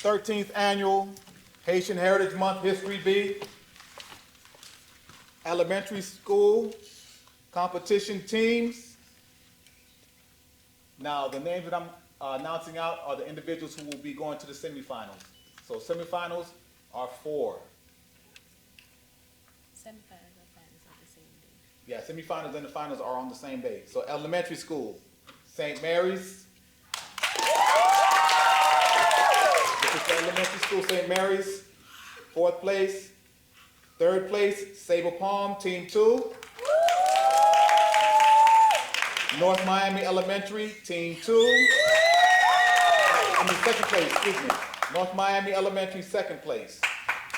13th Annual Haitian Heritage Month History B Elementary School Competition Teams. Now, the names that I'm announcing out are the individuals who will be going to the semifinals. So semifinals are 4. Semifinals and finals are the same day. Yeah, semifinals and the finals are on the same day. So elementary school, St. Mary's. This is the elementary school, St. Mary's. 4th place. 3rd place, Sable Palm, Team 2. North Miami Elementary, Team 2. I mean, 2nd place, excuse me. North Miami Elementary, 2nd place.